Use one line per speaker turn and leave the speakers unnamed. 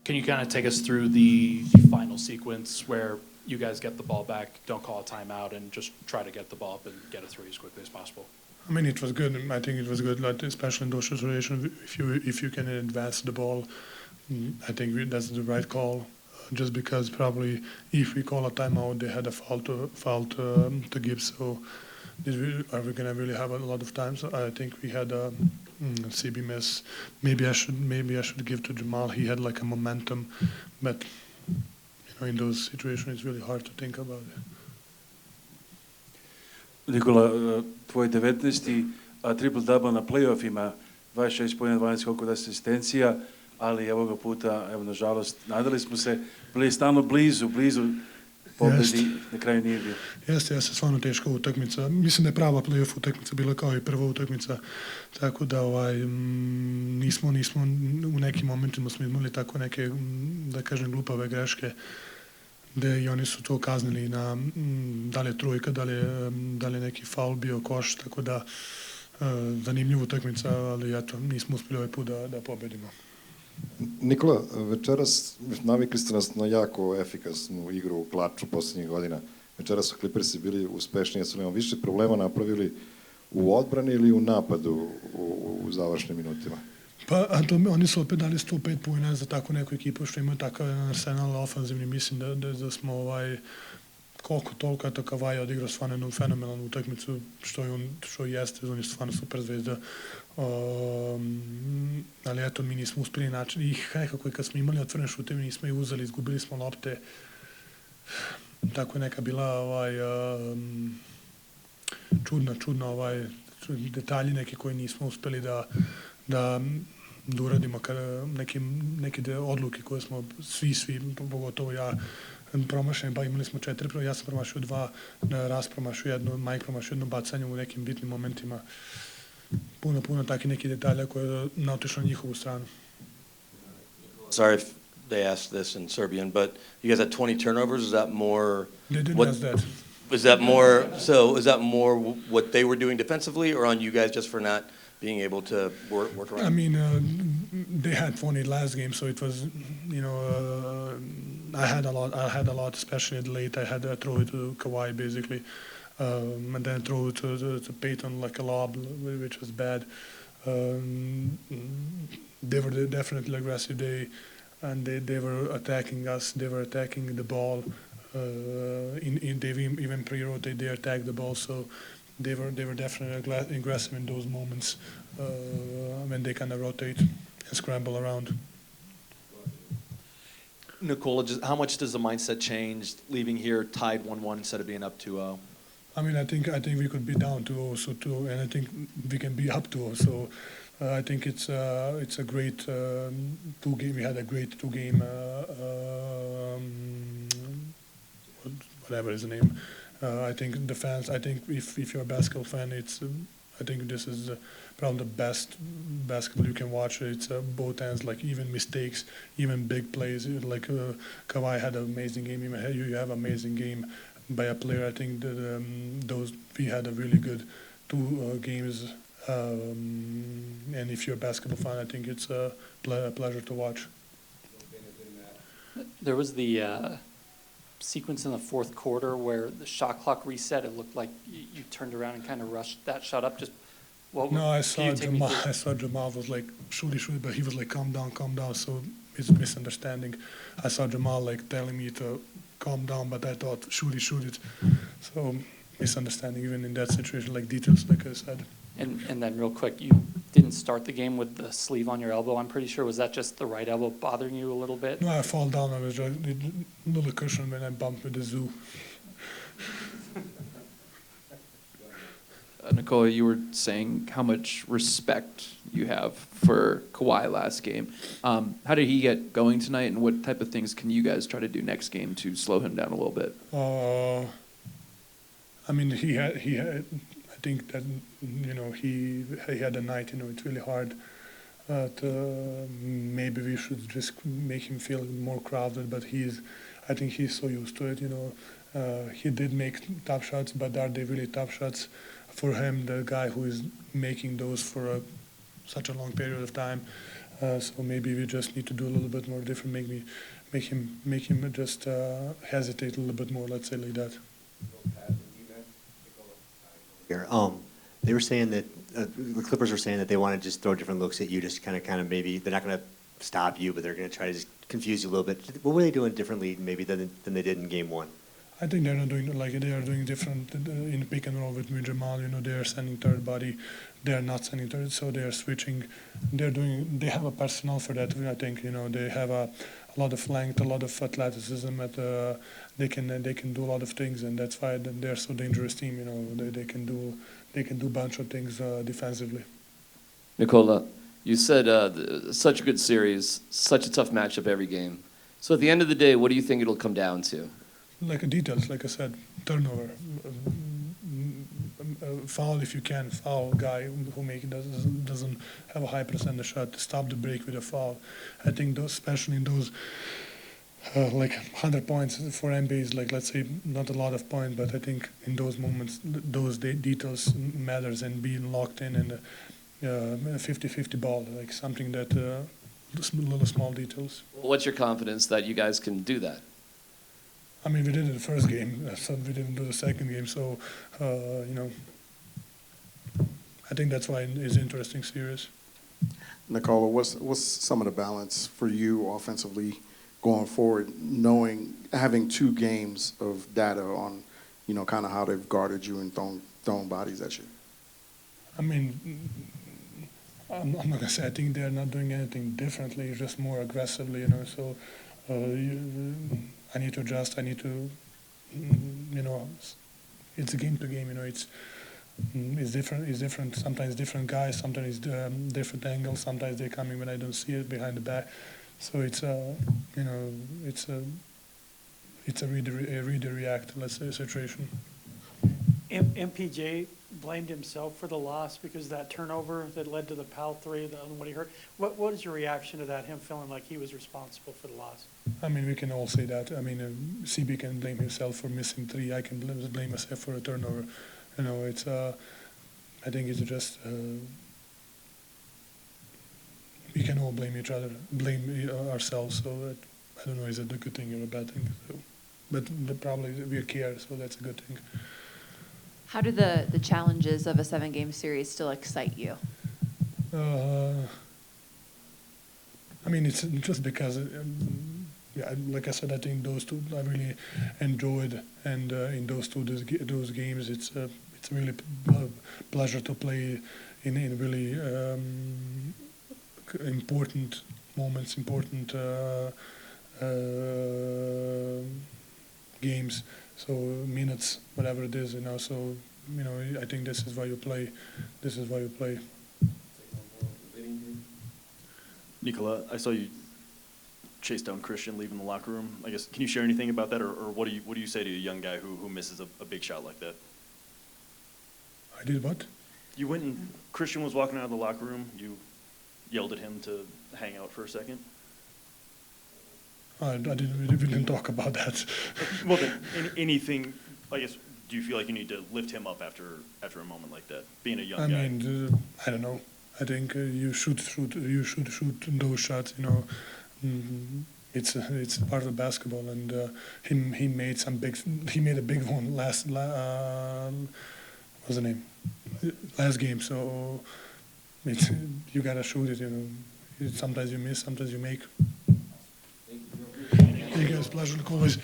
Can you kind of take us through the final sequence where you guys get the ball back, don't call a timeout, and just try to get the ball up and get a three as quickly as possible?
I mean, it was good. I think it was good, like, especially in those situations. If you can advance the ball, I think that's the right call. Just because probably if we call a timeout, they had a foul to give. So are we gonna really have a lot of time? So I think we had a CB miss. Maybe I should give to Jamal. He had like a momentum, but in those situations it's really hard to think about it.
Nikola, tvoj 19. triple-double na playoffima, 26 poena, 12 skokova, 10 asistencija, ali ovoga puta, evo, nažalost, nadali smo se, bili stalno blizu pobedi, na kraju nije bilo.
Jeste, stvarno teška utakmica. Mislim da je prava playoff utakmica bila kao i prva utakmica, tako da nismo u nekim momentima smo imali tako neke, da kažem, glupave greške, gde i oni su to kaznili na da li je trojka, da li je neki faul bio koš, tako da zanimljiva utakmica, ali eto, nismo uspeli ovaj put da pobedimo.
Nikola, večeras navikli ste nas na jako efikasnu igru u klaču poslednjih godina. Večeras su Clippersi bili uspešniji, su nam više problema napravili u odbrani ili u napadu u završnim minutima?
Pa, oni su opet dali 105 poena za takvu neku ekipu što imaju takav arsenal ofanzivni. Mislim da smo koliko toliko, eto, Kawhi odigrao stvarno jednu fenomenalnu utakmicu, što jeste, on je stvarno super zvezda. Ali eto, mi nismo uspeli način, i nekako i kad smo imali otvorene šute, mi nismo ih uzeli, izgubili smo lopte. Tako je neka bila čudna detalji neki koji nismo uspeli da uradimo, neke odluke koje smo svi, pogotovo ja, promašeni, pa imali smo 4, ja sam promašio 2, Ras promašio 1, Mike promašio 1 bacanje u nekim bitnim momentima. Puno takih nekih detalja koje je naotišlo na njihovu stranu.
Sorry if they asked this in Serbian, but you guys had 20 turnovers. Is that more?
They didn't ask that.
Is that more? So is that more what they were doing defensively, or on you guys just for not being able to work around?
I mean, they had 20 last game, so it was, I had a lot, especially at late. I had to throw it to Kawhi basically, and then throw it to Peyton like a lob, which was bad. They were definitely aggressive. They were attacking us. They were attacking the ball. They even pre-rotate. They attacked the ball. So they were definitely aggressive in those moments when they kind of rotate and scramble around.
Nikola, how much does the mindset change leaving here tied 1-1 instead of being up 2-0?
I mean, I think we could be down 2-0, so too, and I think we can be up 2-0. So I think it's a great 2 game. We had a great 2 game. Whatever is the name. I think the fans. I think if you're a basketball fan, I think this is probably the best basketball you can watch. It's both ends, like even mistakes, even big plays. Like Kawhi had an amazing game. Even you have an amazing game by a player. I think that we had a really good 2 games. And if you're a basketball fan, I think it's a pleasure to watch.
There was the sequence in the fourth quarter where the shot clock reset. It looked like you turned around and kind of rushed that shot up.
I saw Jamal was like shoot, but he was like calm down. So it's a misunderstanding. I saw Jamal like telling me to calm down, but I thought shoot it. So misunderstanding even in that situation, like details, like I said.
And then real quick, you didn't start the game with the sleeve on your elbow, I'm pretty sure. Was that just the right elbow bothering you a little bit?
No, I fall down. I was just a little cushion when I bumped with the zoo.
Nikola, you were saying how much respect you have for Kawhi last game. How did he get going tonight, and what type of things can you guys try to do next game to slow him down a little bit?
I mean, he had. I think that he had a night. It's really hard. Maybe we should just make him feel more crowded. But I think he's so used to it. He did make tough shots, but are they really tough shots for him? The guy who is making those for such a long period of time. So maybe we just need to do a little bit more different. Make him just hesitate a little bit more. Let's say like that.
Here, they were saying that the Clippers were saying that they want to just throw different looks at you, just kind of maybe they're not going to stop you, but they're going to try to just confuse you a little bit. What were they doing differently maybe than they did in Game 1?
I think they're not doing like they are doing different in pick and roll with Jamal. They are sending third body, they are not sending third, so they are switching. They have a personnel for that. I think they have a lot of length, a lot of athleticism. They can do a lot of things, and that's why they're so dangerous team. They can do a bunch of things defensively.
Nikola, you said such a good series, such a tough matchup every game. So at the end of the day, what do you think it'll come down to?
Like details, like I said, turnover, foul if you can, foul guy who doesn't have a high percentage shot, stop the break with a foul. I think especially in those like 100 points for NBA is like, let's say, not a lot of points, but I think in those moments, those details matters, and being locked in and 50-50 ball, like something that little small details.
What's your confidence that you guys can do that?
I mean, we did it the first game, so we didn't do the second game. So, I think that's why it's an interesting series.
Nikola, what's some of the balance for you offensively going forward, having 2 games of data on, kind of how they've guarded you and thrown bodies at you?
I mean, I'm not gonna say I think they're not doing anything differently, just more aggressively, So. I need to adjust. I need to, it's a game to game. It's different. It's different. Sometimes different guys. Sometimes different angles. Sometimes they're coming when I don't see it behind the back. So it's a read or react, let's say, situation.
MPJ blamed himself for the loss because that turnover that led to the PAL 3, what he heard. What is your reaction to that, him feeling like he was responsible for the loss?
I mean, we can all say that. I mean, CB can blame himself for missing 3. I can blame myself for a turnover. It's I think it's just we can all blame each other, blame ourselves. So I don't know, is it a good thing or a bad thing? So, but probably we care, so that's a good thing.
How do the challenges of a 7-game series still excite you?
I mean, it's just because, like I said, I think those 2 I really enjoyed, and in those games, it's really a pleasure to play in really important moments, important games. So minutes, whatever it is, So I think this is why you play. This is why you play.
Nikola, I saw you chase down Christian leaving the locker room. I guess, can you share anything about that, or what do you say to a young guy who misses a big shot like that?
I did what?
You went and Christian was walking out of the locker room. You yelled at him to hang out for a second.
We didn't talk about that.
Well, then, anything, I guess, do you feel like you need to lift him up after a moment like that, being a young guy?
I mean, I don't know. I think you should shoot those shots. It's part of basketball, and he made a big one last what's the name? Last game. So you gotta shoot it. Sometimes you miss, sometimes you make. Thank you guys. Pleasure, always.